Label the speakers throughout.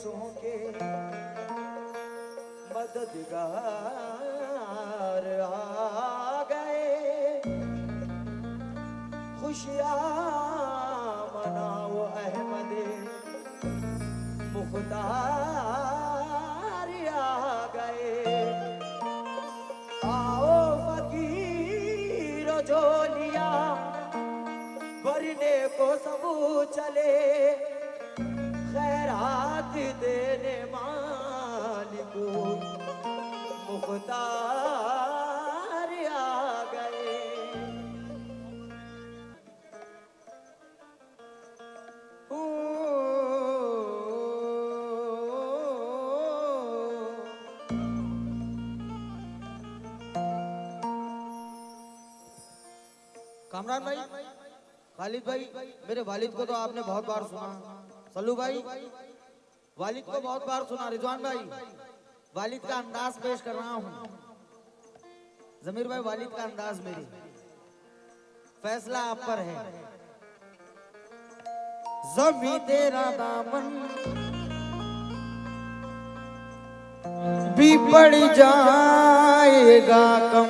Speaker 1: ख्वाहिशों के मददगार आ गए। खुशियाँ मनाओ अहमद मुख्तार आ गए। आओ फकीर झोलिया भरने को सब चले। खैरात देने मालिक मुख्तार आ गए।
Speaker 2: कामरान भाई, खालिद भाई, मेरे वालिद को तो आपने बहुत बार सुना। सल्लू भाई, वालिद को बहुत बार सुना। रिजवान भाई, वालिद का अंदाज पेश कर रहा हूँ। जमीर भाई, वालिद का अंदाज मेरी, फैसला आप पर है। ज़मीं तेरा दामन भी पड़ जाएगा कम।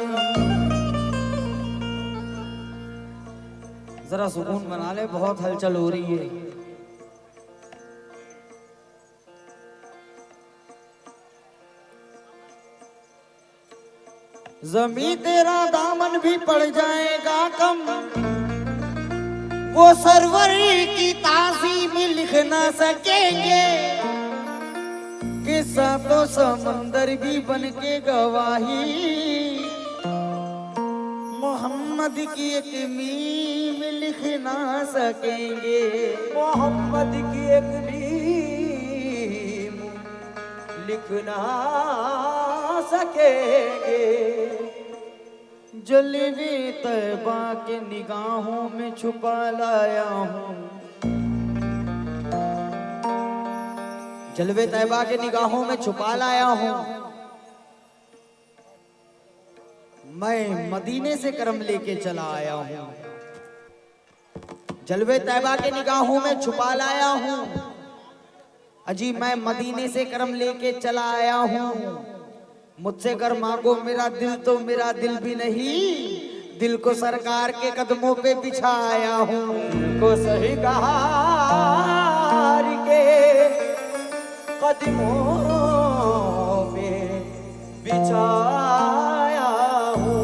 Speaker 2: जरा सुकून बना ले, बहुत हलचल हो रही है। ज़मीं तेरा दामन भी पड़ जाएगा कम। वो सरवर की ताज़ीम लिख ना सकेंगे। किस्सा तो समंदर भी बन के गवाही मोहम्मद की एक मीम लिख ना सकेंगे।
Speaker 1: मोहम्मद की एक मीम लिख ना सकेंगे।
Speaker 2: जलवे तैबा के निगाहों में छुपा लाया हूँ। जलवे तैबा के निगाहों में छुपा लाया हूँ। मैं मदीने से करम लेके चला आया हूँ। जलवे तैबा के निगाहों में छुपा लाया हूँ। अजी मैं मदीने से करम लेके चला आया हूँ। मुझसे कर मांगो मेरा दिल, तो मेरा दिल भी नहीं, दिल को सरकार के कदमों पे बिछाया हूँ।
Speaker 1: को सही कहा के कदमों पे बिछाया हूँ।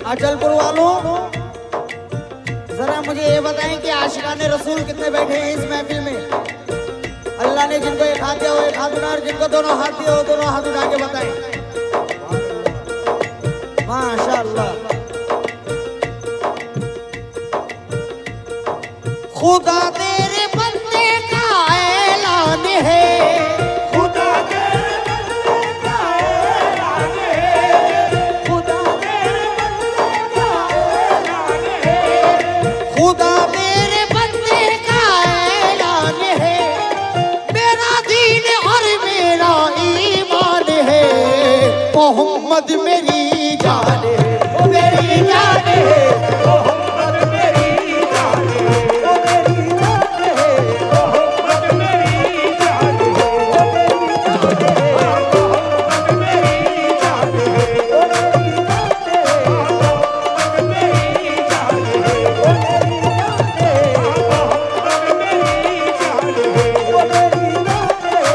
Speaker 2: अचलपुर वालों, जरा मुझे ये बताएं कि आशिकाने रसूल कितने बैठे हैं इस महफिल में? अल्लाह ने जिनको एक हाथ दिया वो एक हाथ उठा, और जिनको दोनों हाथ दिया वो दोनों हाथ उठा के बताएं। माशाअल्लाह। खुदा तेरे बंदे का ऐलान है।
Speaker 1: खुदा तेरे बंदे का ऐलान है। खुदा तेरे बंदे का ऐलान है।
Speaker 2: खुदा तेरे बंदे का ऐलान है। मेरा दीन और मेरा ईमान है। मोहम्मद मेरी जान है,
Speaker 1: वो मेरी जान है। मोहम्मद मेरी जान है। वो मेरी जान है। मोहम्मद मेरी जान है। वो मेरी जान है। मोहम्मद मेरी जान है। वो मेरी जान है। मोहम्मद मेरी जान है। वो मेरी जान है। मोहम्मद मेरी जान है। वो मेरी जान है।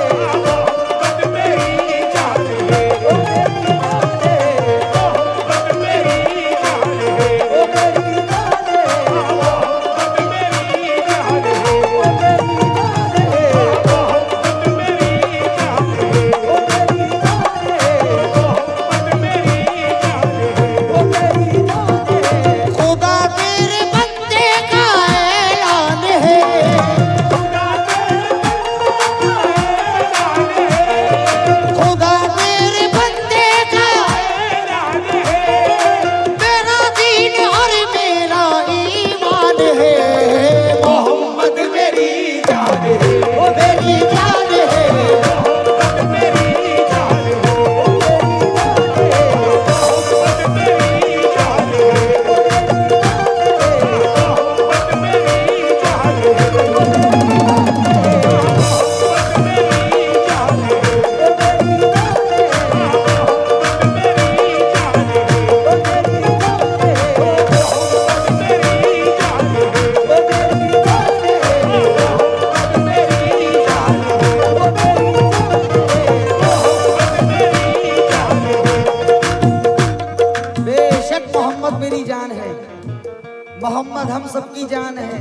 Speaker 2: मोहम्मद हम सबकी जान है।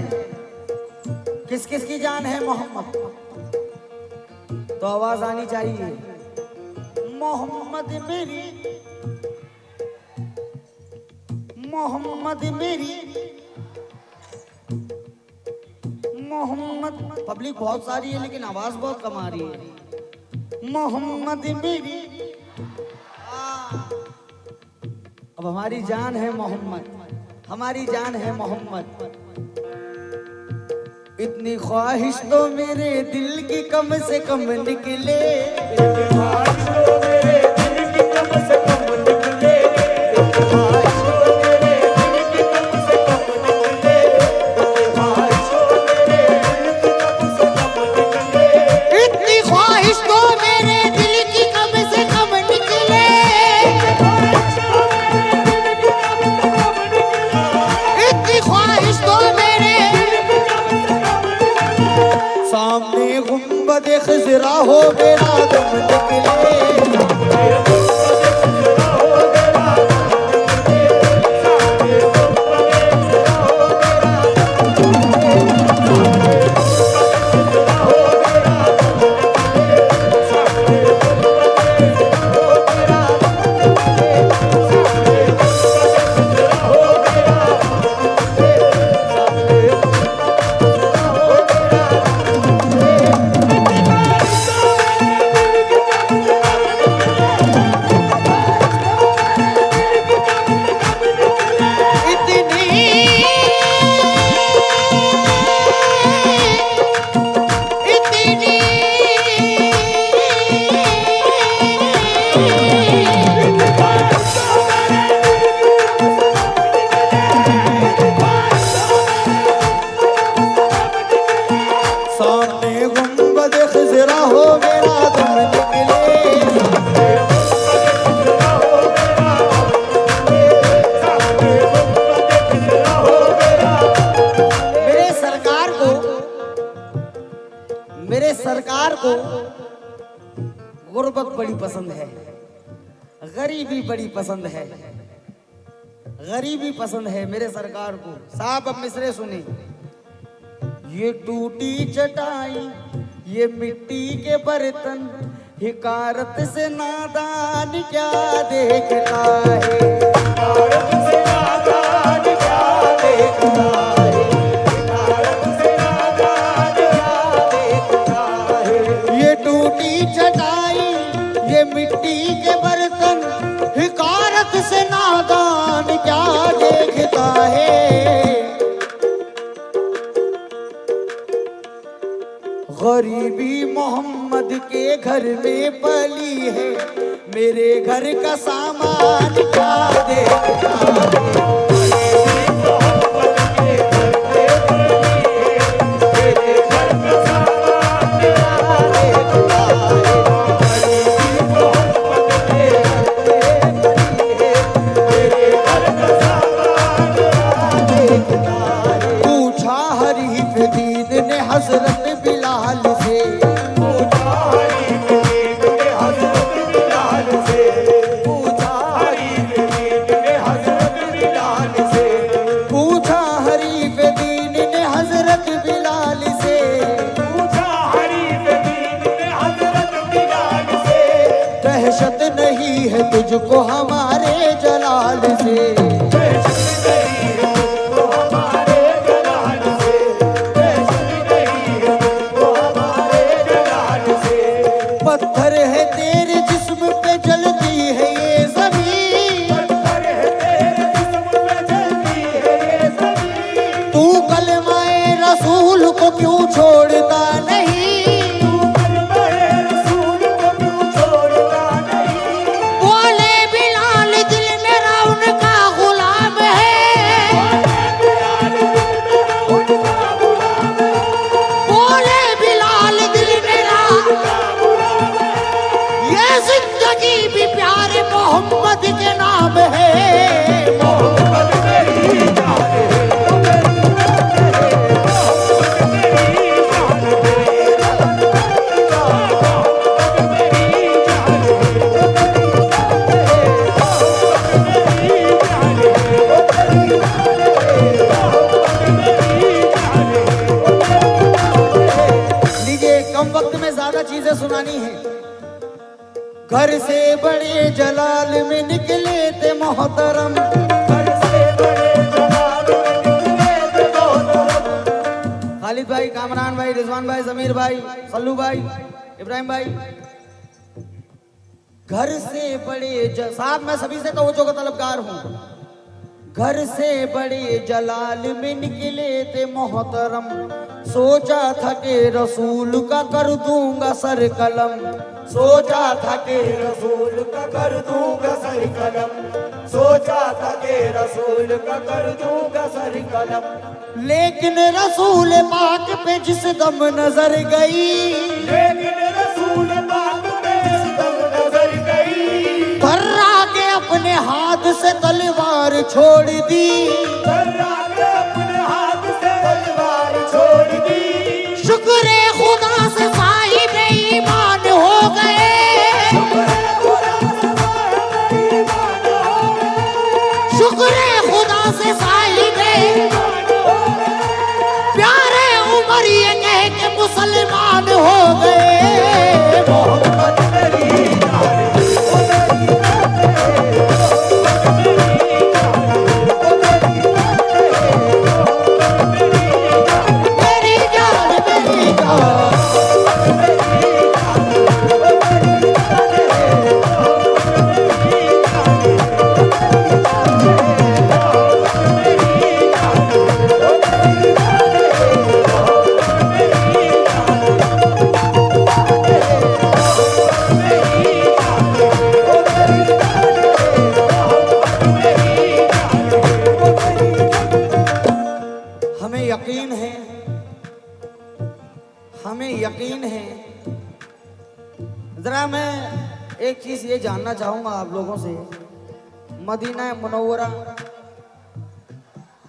Speaker 2: किस किस की जान है मोहम्मद? तो आवाज आनी चाहिए। मोहम्मद मेरी, मोहम्मद मेरी, मोहम्मद। पब्लिक बहुत सारी है लेकिन आवाज बहुत कम आ रही है। मोहम्मद मेरी, अब हमारी जान है मोहम्मद, हमारी जान है मोहम्मद। इतनी ख्वाहिश तो मेरे दिल की कम से कम निकले, इतनी ख्वाहिश तो मेरे दिल की कम से कम निकले, इतनी ख्वाहिश तो मेरे दिल की कम से कम निकले, इतनी ख्वाहिश तो मेरे दिल की कम से कम निकले, इतनी ख्वाहिश तो मेरे दिल की कम से कम निकले, इतनी ख्वाहिश तो मेरे सामने गुंबद खिज़रा हो मेरा दम निकले, मेरे सरकार को गुर्बत बड़ी पसंद है, गरीबी बड़ी पसंद है, गरीबी पसंद है मेरे सरकार को। साहब अब मिसरे सुने। ये टूटी चटाई, ये मिट्टी के बर्तन, हिकारत से नादान क्या देखता है, हिकारत से नादान क्या देखता है, हिकारत से नादान क्या देखता है। ये टूटी चटाई, ये मिट्टी के बर्तन, हिकारत से नादान क्या देखता है। गरीबी मोहम्मद के घर में पली है, मेरे घर का सामान क्या देखता है। पूछा हरीफ दीन ने हजरत बिलाल से, पूछा हरीफ दीन ने हजरत बिलाल से, पूछा हरीफ दीन ने हजरत बिलाल से, पूछा हरीफ दीन ने हजरत बिलाल से, पूछा हरीफ दीन ने हजरत बिलाल से। दहशत नहीं है तुझको हमारे जलाल से, दहशत नहीं है तुझको हमारे जलाल से, दहशत नहीं है तुझको हमारे जलाल से। पत्थर है तेरे जिस्म पे जलती है ये ज़मीन, पत्थर है तेरे जिस्म पे जलती है ये ज़मीन। तू कलमाए रसूल को क्यों छोड़ता नहीं, तू कलमाए रसूल को क्यों छोड़ता नहीं। बोले बिलाल दिल मेरा उनका गुलाम है, बोले बिलाल दिल मेरा उनका गुलाम है। ये जिंदगी भी प्यारे मोहम्मद के नाम है। मोहम्मद मेरी जान है, मोहम्मद मेरी जान है। घर से बड़े जलाल में निकले थे मोहतरम।
Speaker 1: घर से बड़े जलाल में निकले थे मोहतरम।
Speaker 2: खालिद भाई, कामरान भाई, रिजवान भाई, जमीर भाई, सल्लू भाई, इब्राहिम भाई। घर से बड़े साहब, मैं सभी से तवज्जो का तलबगार हूँ। घर से बड़े जलाल में निकले थे मोहतरम, सोचा था कि रसूल का कर दूंगा सर कलम।
Speaker 1: सोचा था कि रसूल का कर दूंगा सर कलम। सोचा था कि रसूल का कर दूंगा सर कलम।
Speaker 2: लेकिन रसूल पाक पे जिस दम नजर गई,
Speaker 1: लेकिन रसूल पाक पे जिस दम नजर गई,
Speaker 2: धर्रा के अपने हाथ से तलवार छोड़ दी।
Speaker 1: धर्रा के अपने हाथ से तलवार छोड़ दी।
Speaker 2: शुक्र है खुदा से साहिब ईमान हो गए। शुक्र है खुदा से साहिब प्यारे उमर ये कह के मुसलमान हो गए।
Speaker 1: मोहम्मद मेरी जान,
Speaker 2: मेरी जान, मेरी जान। हमें यकीन है, हमें यकीन है। जरा मैं एक चीज ये जानना चाहूंगा आप लोगों से, मदीना मुनव्वरा